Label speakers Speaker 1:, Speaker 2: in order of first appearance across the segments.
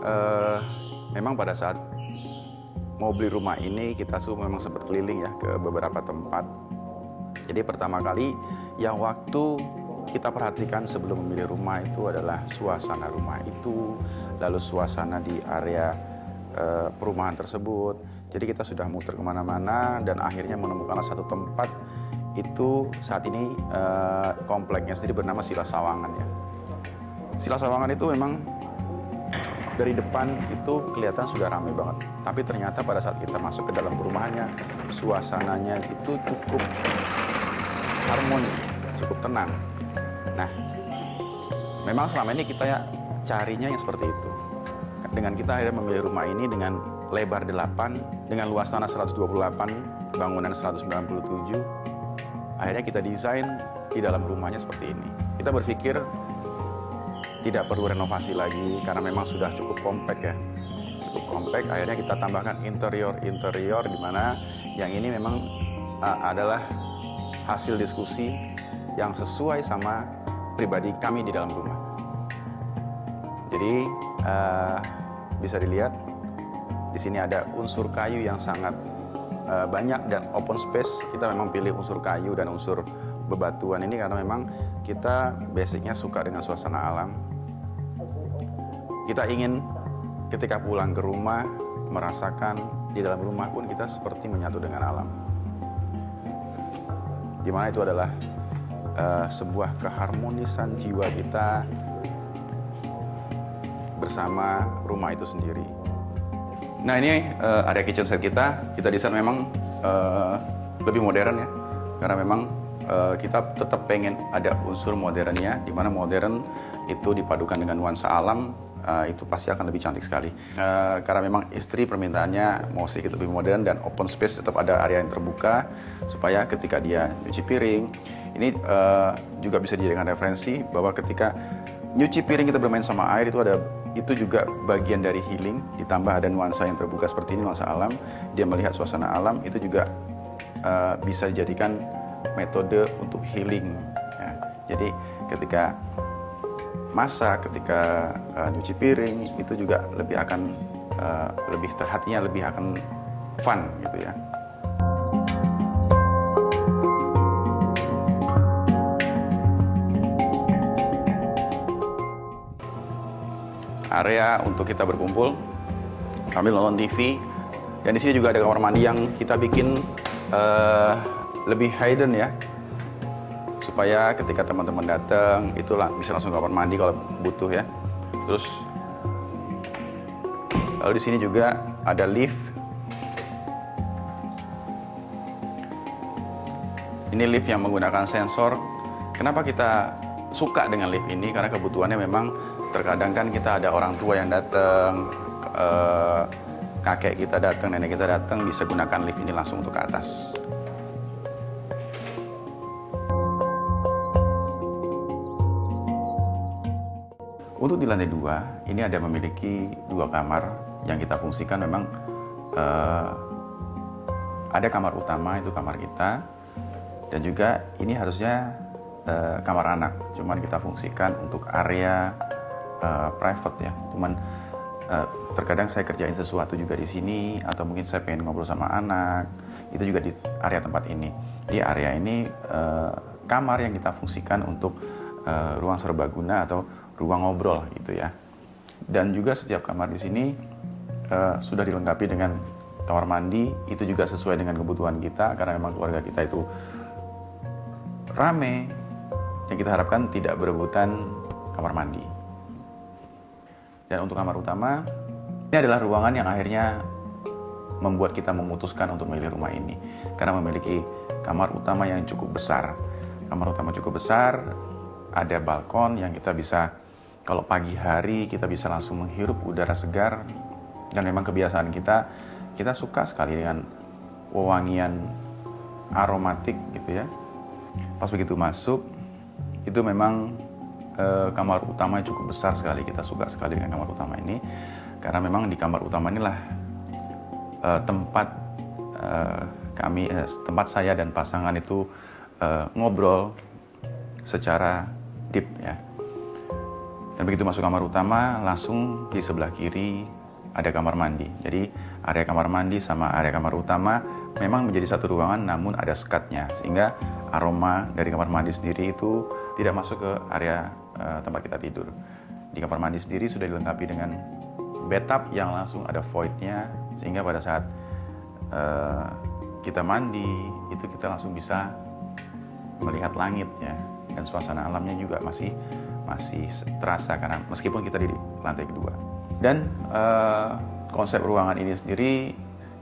Speaker 1: eh, memang pada saat mau beli rumah ini kita memang sempat keliling ya ke beberapa tempat. Jadi pertama kali yang waktu kita perhatikan sebelum memilih rumah itu adalah suasana rumah itu, lalu suasana di area perumahan tersebut. Jadi kita sudah muter kemana-mana dan akhirnya menemukan satu tempat itu saat ini kompleknya sendiri bernama Sila Sawangan ya. Sila Sawangan itu memang dari depan itu kelihatan sudah ramai banget. Tapi ternyata pada saat kita masuk ke dalam perumahannya, suasananya itu cukup harmoni, cukup tenang. Nah, memang selama ini kita ya carinya yang seperti itu. Dengan kita akhirnya memilih rumah ini dengan lebar 8, dengan luas tanah 128, bangunan 197, akhirnya kita desain di dalam rumahnya seperti ini. Kita berpikir tidak perlu renovasi lagi karena memang sudah cukup kompak ya. Cukup kompak, akhirnya kita tambahkan interior di mana yang ini memang adalah hasil diskusi yang sesuai sama pribadi kami di dalam rumah. Jadi bisa dilihat di sini ada unsur kayu yang sangat banyak dan open space. Kita memang pilih unsur kayu dan unsur bebatuan ini karena memang kita basicnya suka dengan suasana alam. Kita ingin ketika pulang ke rumah merasakan di dalam rumah pun kita seperti menyatu dengan alam. Di mana itu adalah sebuah keharmonisan jiwa kita bersama rumah itu sendiri. Nah ini area kitchen set kita desain memang lebih modern ya, karena memang kita tetap pengen ada unsur modernnya, di mana modern itu dipadukan dengan nuansa alam. Itu pasti akan lebih cantik sekali. Karena memang istri permintaannya mau sedikit lebih modern dan open space, tetap ada area yang terbuka supaya ketika dia nyuci piring, ini juga bisa dijadikan referensi bahwa ketika nyuci piring kita bermain sama air itu juga bagian dari healing, ditambah ada nuansa yang terbuka seperti ini, nuansa alam. Dia melihat suasana alam itu juga bisa dijadikan metode untuk healing. Ya. Jadi ketika masak, ketika nyuci piring itu juga lebih akan hatinya lebih akan fun gitu ya. Area untuk kita berkumpul sambil nonton TV, dan di sini juga ada kamar mandi yang kita bikin lebih hidden ya, supaya ketika teman-teman datang itulah bisa langsung ke kamar mandi kalau butuh ya. Terus lalu di sini juga ada lift. Ini lift yang menggunakan sensor. Kenapa kita suka dengan lift ini? Karena kebutuhannya memang terkadang kan kita ada orang tua yang datang, kakek kita datang, nenek kita datang, bisa gunakan lift ini langsung untuk ke atas. Untuk di lantai 2, ini ada memiliki 2 kamar yang kita fungsikan. Memang ada kamar utama, itu kamar kita, dan juga ini harusnya kamar anak. Cuman kita fungsikan untuk area private ya. Cuman terkadang saya kerjain sesuatu juga di sini, atau mungkin saya pengen ngobrol sama anak, itu juga di area tempat ini. Di area ini kamar yang kita fungsikan untuk ruang serbaguna atau ruang ngobrol gitu ya. Dan juga setiap kamar di sini sudah dilengkapi dengan kamar mandi. Itu juga sesuai dengan kebutuhan kita, karena memang keluarga kita itu rame, yang kita harapkan tidak berebutan kamar mandi. Dan untuk kamar utama, ini adalah ruangan yang akhirnya membuat kita memutuskan untuk memilih rumah ini, karena memiliki kamar utama yang cukup besar. Kamar utama cukup besar, ada balkon yang kita bisa, kalau pagi hari kita bisa langsung menghirup udara segar. Dan memang kebiasaan kita suka sekali dengan wewangian aromatik gitu ya. Pas begitu masuk, itu memang kamar utama cukup besar sekali. Kita suka sekali dengan kamar utama ini, karena memang di kamar utama inilah tempat tempat saya dan pasangan itu ngobrol secara deep ya. Dan begitu masuk kamar utama, langsung di sebelah kiri ada kamar mandi. Jadi area kamar mandi sama area kamar utama memang menjadi satu ruangan, namun ada sekatnya, sehingga aroma dari kamar mandi sendiri itu tidak masuk ke area tempat kita tidur. Di kamar mandi sendiri sudah dilengkapi dengan bathtub yang langsung ada voidnya, sehingga pada saat kita mandi itu kita langsung bisa melihat langit ya, dan suasana alamnya juga masih terasa karena meskipun kita di lantai kedua. Dan konsep ruangan ini sendiri,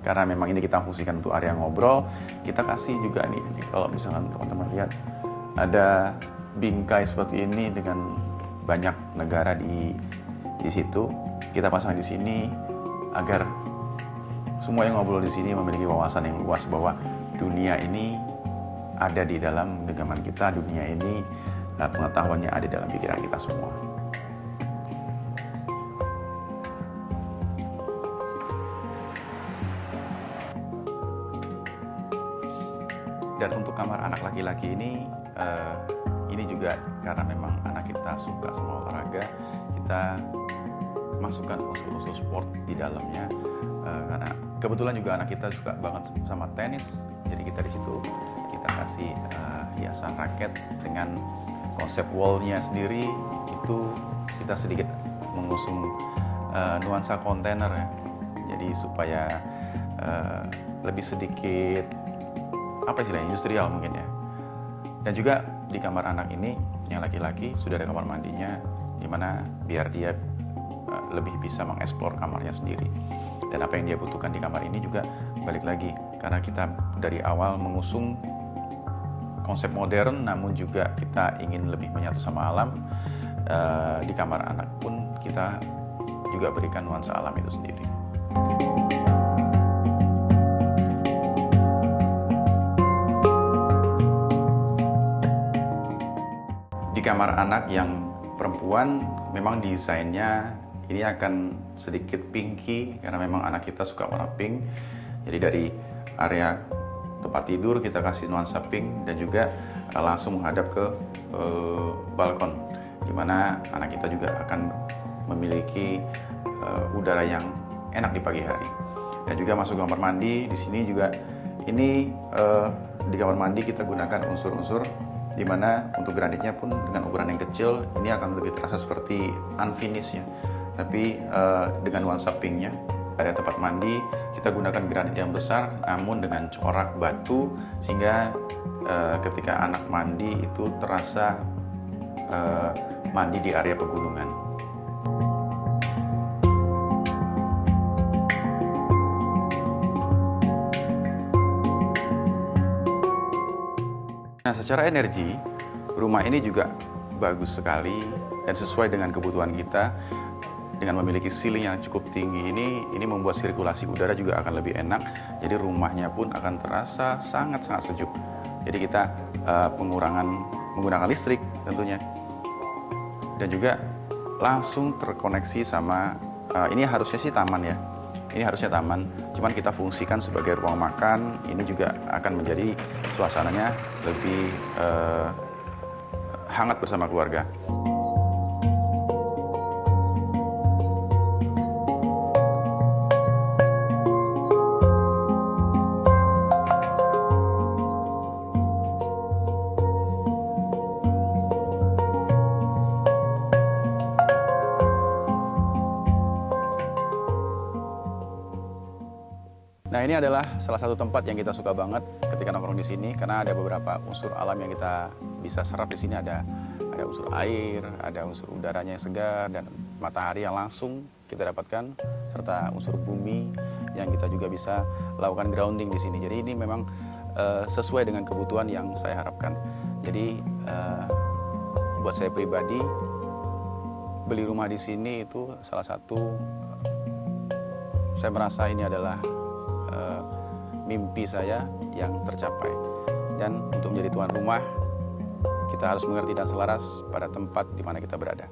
Speaker 1: karena memang ini kita fungsikan untuk area ngobrol, kita kasih juga nih, kalau misalkan teman-teman lihat ada bingkai seperti ini dengan banyak negara di situ, kita pasang di sini agar semua yang ngobrol di sini memiliki wawasan yang luas bahwa dunia ini ada di dalam genggaman kita, dunia ini pengetahuannya ada dalam pikiran kita semua. Dan untuk kamar anak laki-laki ini juga karena memang anak kita suka sama olahraga, kita masukkan unsur-unsur sport di dalamnya. Karena kebetulan juga anak kita suka banget sama tenis, jadi kita di situ kita kasih hiasan raket dengan konsep wallnya sendiri itu kita sedikit mengusung nuansa kontainer ya, jadi supaya lebih sedikit apa istilahnya, industrial mungkin ya. Dan juga di kamar anak ini yang laki-laki sudah ada kamar mandinya, dimana biar dia lebih bisa mengeksplor kamarnya sendiri. Dan apa yang dia butuhkan di kamar ini juga balik lagi, karena kita dari awal mengusung konsep modern, namun juga kita ingin lebih menyatu sama alam. Di kamar anak pun kita juga berikan nuansa alam itu sendiri. Di kamar anak yang perempuan memang desainnya ini akan sedikit pinky karena memang anak kita suka warna pink. Jadi dari area tempat tidur kita kasih nuansa pink dan juga langsung menghadap ke balkon, di mana anak kita juga akan memiliki udara yang enak di pagi hari. Dan juga masuk kamar mandi, di sini juga ini di kamar mandi kita gunakan unsur-unsur di mana untuk granitnya pun dengan ukuran yang kecil, ini akan lebih terasa seperti unfinished ya, tapi dengan nuansa pinknya. Pada tempat mandi kita gunakan granit yang besar namun dengan corak batu, sehingga ketika anak mandi itu terasa mandi di area pegunungan. Nah, secara energi, rumah ini juga bagus sekali dan sesuai dengan kebutuhan kita. Dengan memiliki ceiling yang cukup tinggi ini membuat sirkulasi udara juga akan lebih enak. Jadi rumahnya pun akan terasa sangat-sangat sejuk. Jadi kita menggunakan listrik tentunya. Dan juga langsung terkoneksi sama, ini harusnya sih taman ya. Ini harusnya taman, cuman kita fungsikan sebagai ruang makan. Ini juga akan menjadi suasananya lebih hangat bersama keluarga. Nah, ini adalah salah satu tempat yang kita suka banget ketika nongkrong di sini, karena ada beberapa unsur alam yang kita bisa serap di sini. Ada unsur air, ada unsur udaranya yang segar dan matahari yang langsung kita dapatkan, serta unsur bumi yang kita juga bisa lakukan grounding di sini. Jadi ini memang sesuai dengan kebutuhan yang saya harapkan. Jadi buat saya pribadi, beli rumah di sini itu salah satu, saya merasa ini adalah mimpi saya yang tercapai. Dan untuk menjadi tuan rumah, kita harus mengerti dan selaras pada tempat di mana kita berada.